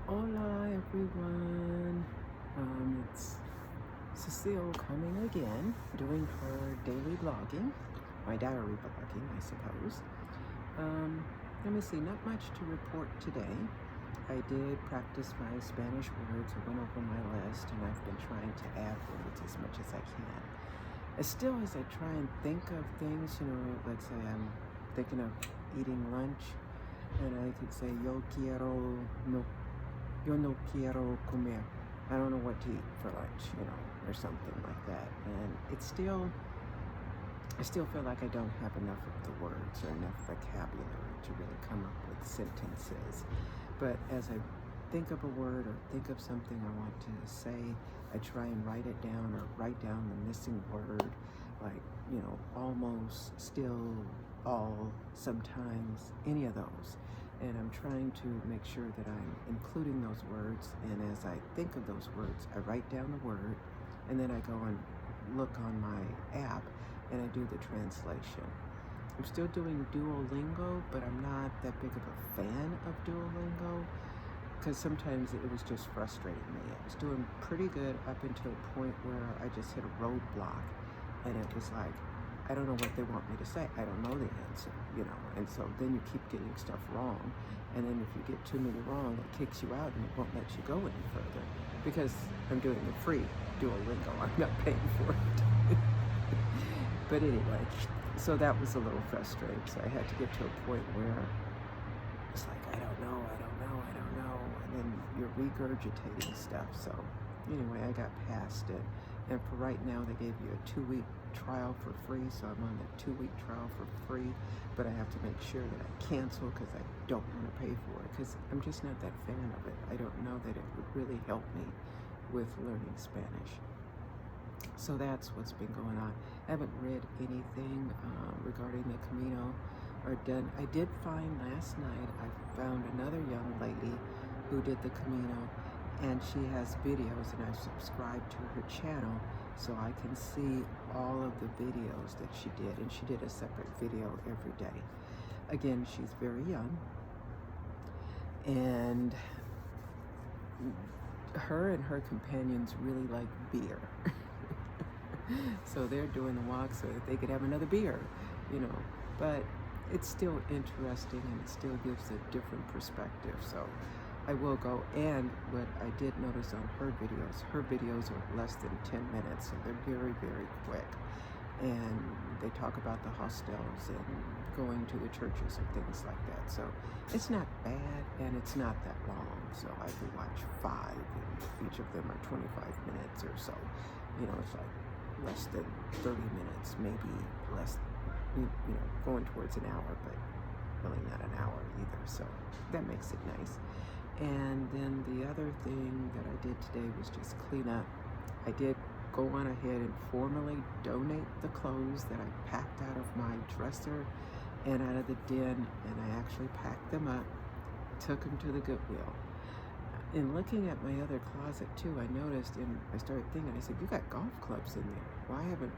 Hola everyone. It's Cecile coming again, doing her daily vlogging, my diary vlogging, I suppose. Let me see, not much to report today. I did practice my Spanish words. I went over my list and I've been trying to add words as much as I can. As I try and think of things, let's say I'm thinking of eating lunch and I could say yo no quiero comer. I don't know what to eat for lunch, or something like that. And I still feel like I don't have enough of the words or enough vocabulary to really come up with sentences. But as I think of a word or think of something I want to say, I try and write it down or write down the missing word, like, almost, still, all, sometimes, any of those. And I'm trying to make sure that I'm including those words, and as I think of those words, I write down the word, and then I go and look on my app and I do the translation. I'm still doing Duolingo, but I'm not that big of a fan of Duolingo because sometimes it was just frustrating me. I was doing pretty good up until a point where I just hit a roadblock, and it was like, I don't know what they want me to say. I don't know the answer, and so then you keep getting stuff wrong, and then if you get too many wrong, it kicks you out and it won't let you go any further because I'm doing the free Duolingo. I'm not paying for it. But anyway, so that was a little frustrating. So I had to get to a point where it's like, I don't know. And then you're regurgitating stuff. So anyway, I got past it. And for right now, they gave you a 2-week trial for free. So I'm on the 2-week trial for free. But I have to make sure that I cancel because I don't want to pay for it because I'm just not that fan of it. I don't know that it would really help me with learning Spanish. So that's what's been going on. I haven't read anything regarding the Camino or done. I did find last night, I found another young lady who did the Camino, and she has videos, and I've subscribed to her channel so I can see all of the videos that she did, and she did a separate video every day. Again, she's very young, and her and her companions really like beer. So they're doing the walk so that they could have another beer, but it's still interesting and it still gives a different perspective. So I will go. And what I did notice on her videos are less than 10 minutes, so they're very, very quick. And they talk about the hostels and going to the churches and things like that. So it's not bad and it's not that long. So I can watch 5 and each of them are 25 minutes or so. It's like less than 30 minutes, maybe less, going towards an hour, but really not an hour either. So that makes it nice. And then the other thing that I did today was just clean up. I did go on ahead and formally donate the clothes that I packed out of my dresser and out of the den, and I actually packed them up, took them to the Goodwill. In looking at my other closet too, I noticed, and I started thinking, I said, you got golf clubs in there. Why haven't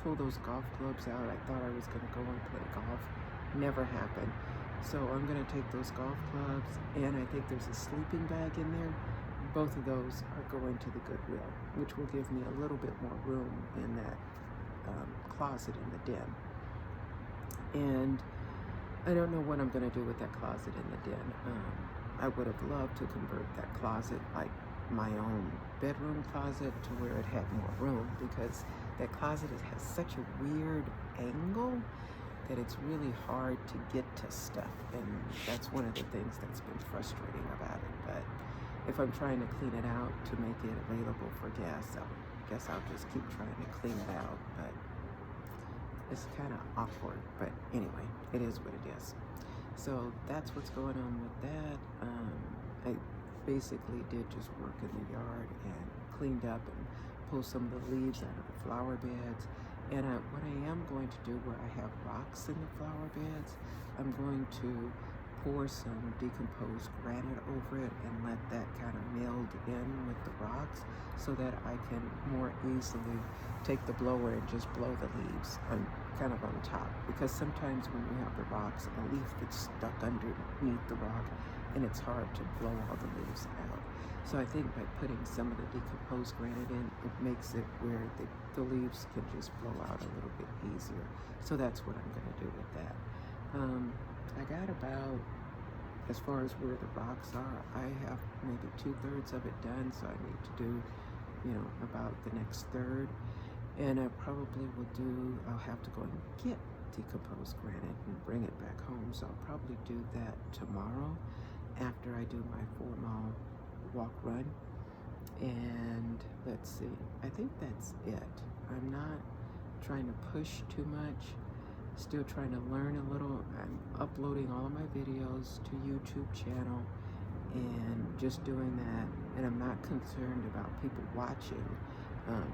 pulled those golf clubs out? I thought I was going to go and play golf. Never happened. So I'm going to take those golf clubs, and I think there's a sleeping bag in there. Both of those are going to the Goodwill, which will give me a little bit more room in that closet in the den. And I don't know what I'm going to do with that closet in the den. I would have loved to convert that closet, like my own bedroom closet, to where it had more room, because that closet has such a weird angle that it's really hard to get to stuff, and that's one of the things that's been frustrating about it. But if I'm trying to clean it out to make it available for guests, I guess I'll just keep trying to clean it out, but it's kind of awkward. But anyway, it is what it is. So that's what's going on with that. I basically did just work in the yard and cleaned up and pulled some of the leaves out of the flower beds. And what I am going to do, where I have rocks in the flower beds, I'm going to pour some decomposed granite over it and let that kind of meld in with the rocks so that I can more easily take the blower and just blow the leaves kind of on top. Because sometimes when you have the rocks, a leaf gets stuck underneath the rock and it's hard to blow all the leaves out. So I think by putting some of the decomposed granite in, it makes it where the leaves can just blow out a little bit easier. So that's what I'm going to do with that. I got about, as far as where the rocks are, I have maybe 2/3 of it done, so I need to do, about the next third. And I probably will do, I'll have to go and get decomposed granite and bring it back home. So I'll probably do that tomorrow after I do my 4-mile walk run. And let's see, I think that's it. I'm not trying to push too much, still trying to learn a little. I'm uploading all of my videos to YouTube channel and just doing that, and I'm not concerned about people watching.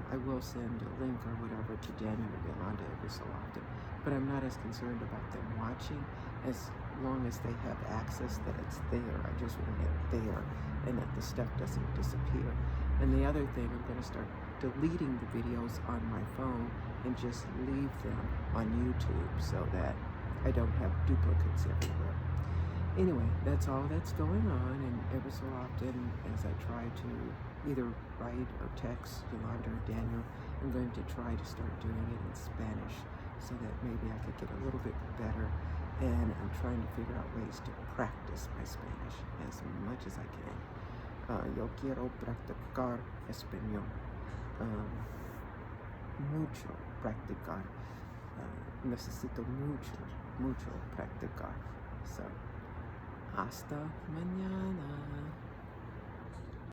I will send a link or whatever to Daniel or Yolanda every so often, but I'm not as concerned about them watching as long as they have access, that it's there. I just want it there and that the stuff doesn't disappear. And the other thing, I'm going to start deleting the videos on my phone and just leave them on YouTube so that I don't have duplicates everywhere. Anyway, that's all that's going on, and every so often as I try to either write or text Yolanda or Daniel, I'm going to try to start doing it in Spanish so that maybe I could get a little bit better, and I'm trying to figure out ways to practice my Spanish as much as I can. Yo quiero practicar español. Mucho practicar. Necesito mucho practicar. So, hasta mañana.